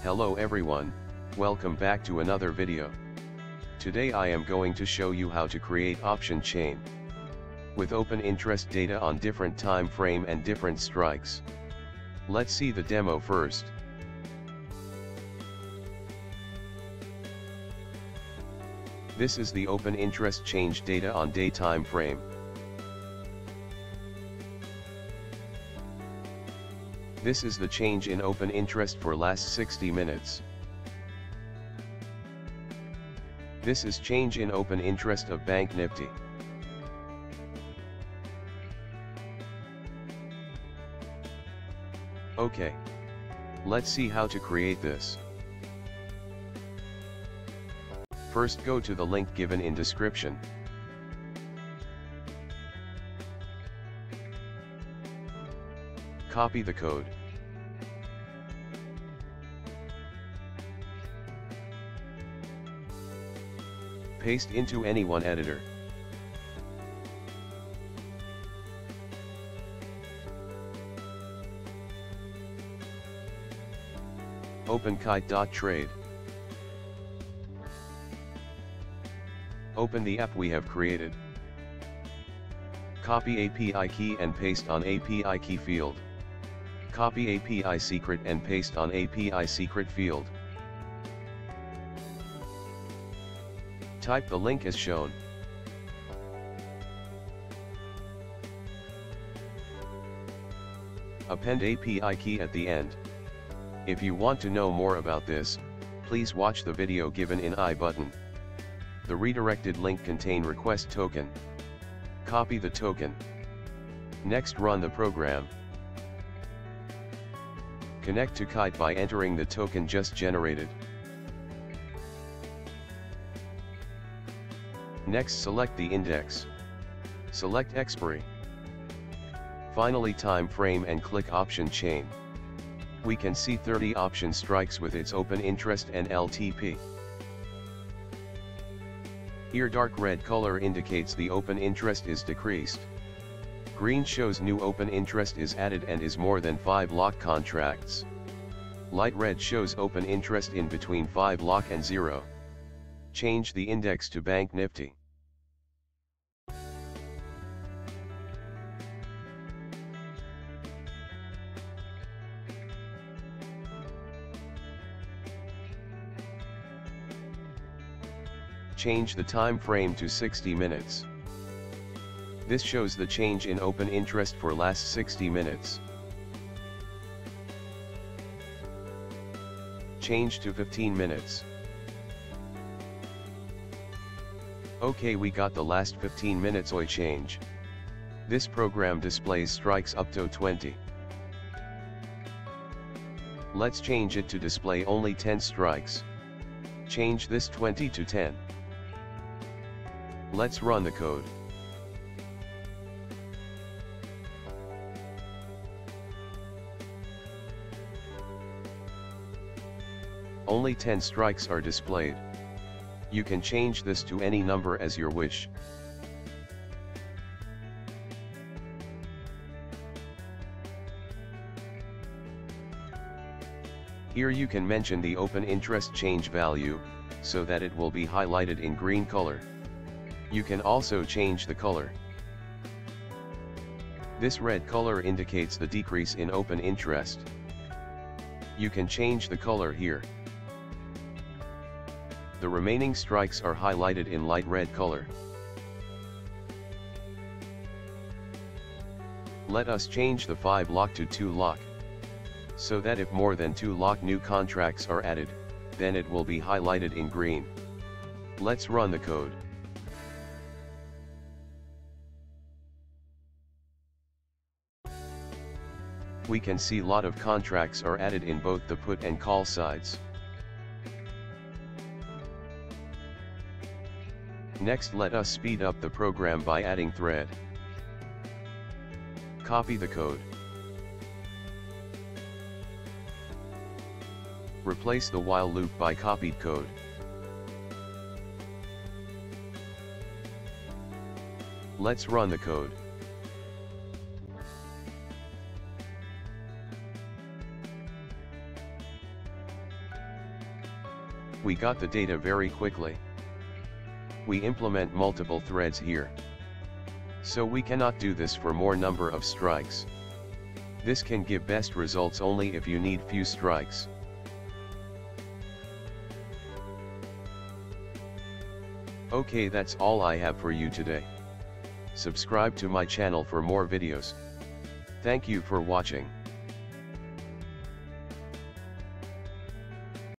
Hello everyone, welcome back to another video. Today I am going to show you how to create option chain with open interest data on different time frame and different strikes. Let's see the demo first. This is the open interest change data on day time frame. This is the change in open interest for last 60 minutes. This is change in open interest of Bank Nifty. Okay. Let's see how to create this. First go to the link given in description. Copy the code. Paste into any one editor. Open Kite.trade. Open the app we have created. Copy API key and paste on API key field. Copy API secret and paste on API secret field. Type the link as shown. Append API key at the end. If you want to know more about this, please watch the video given in I button. The redirected link contain request token. Copy the token. Next run the program. Connect to Kite by entering the token just generated. Next select the index. Select expiry. Finally time frame and click option chain. We can see 30 option strikes with its open interest and LTP. Here dark red color indicates the open interest is decreased. Green shows new open interest is added and is more than 5 lock contracts. Light red shows open interest in between 5 lock and 0. Change the index to Bank Nifty. Change the time frame to 60 minutes. This shows the change in open interest for last 60 minutes. Change to 15 minutes. Okay, we got the last 15 minutes OI change. This program displays strikes up to 20. Let's change it to display only 10 strikes. Change this 20 to 10. Let's run the code. Only 10 strikes are displayed. You can change this to any number as your wish. Here you can mention the open interest change value, so that it will be highlighted in green color. You can also change the color. This red color indicates the decrease in open interest. You can change the color here. The remaining strikes are highlighted in light red color. Let us change the 5 lock to 2 lock. So that if more than 2 lock new contracts are added, then it will be highlighted in green. Let's run the code. We can see lot of contracts are added in both the put and call sides. Next let us speed up the program by adding thread. Copy the code. Replace the while loop by copied code. Let's run the code. We got the data very quickly. We implement multiple threads here. So we cannot do this for more number of strikes. This can give best results only if you need few strikes. Okay, that's all I have for you today. Subscribe to my channel for more videos. Thank you for watching.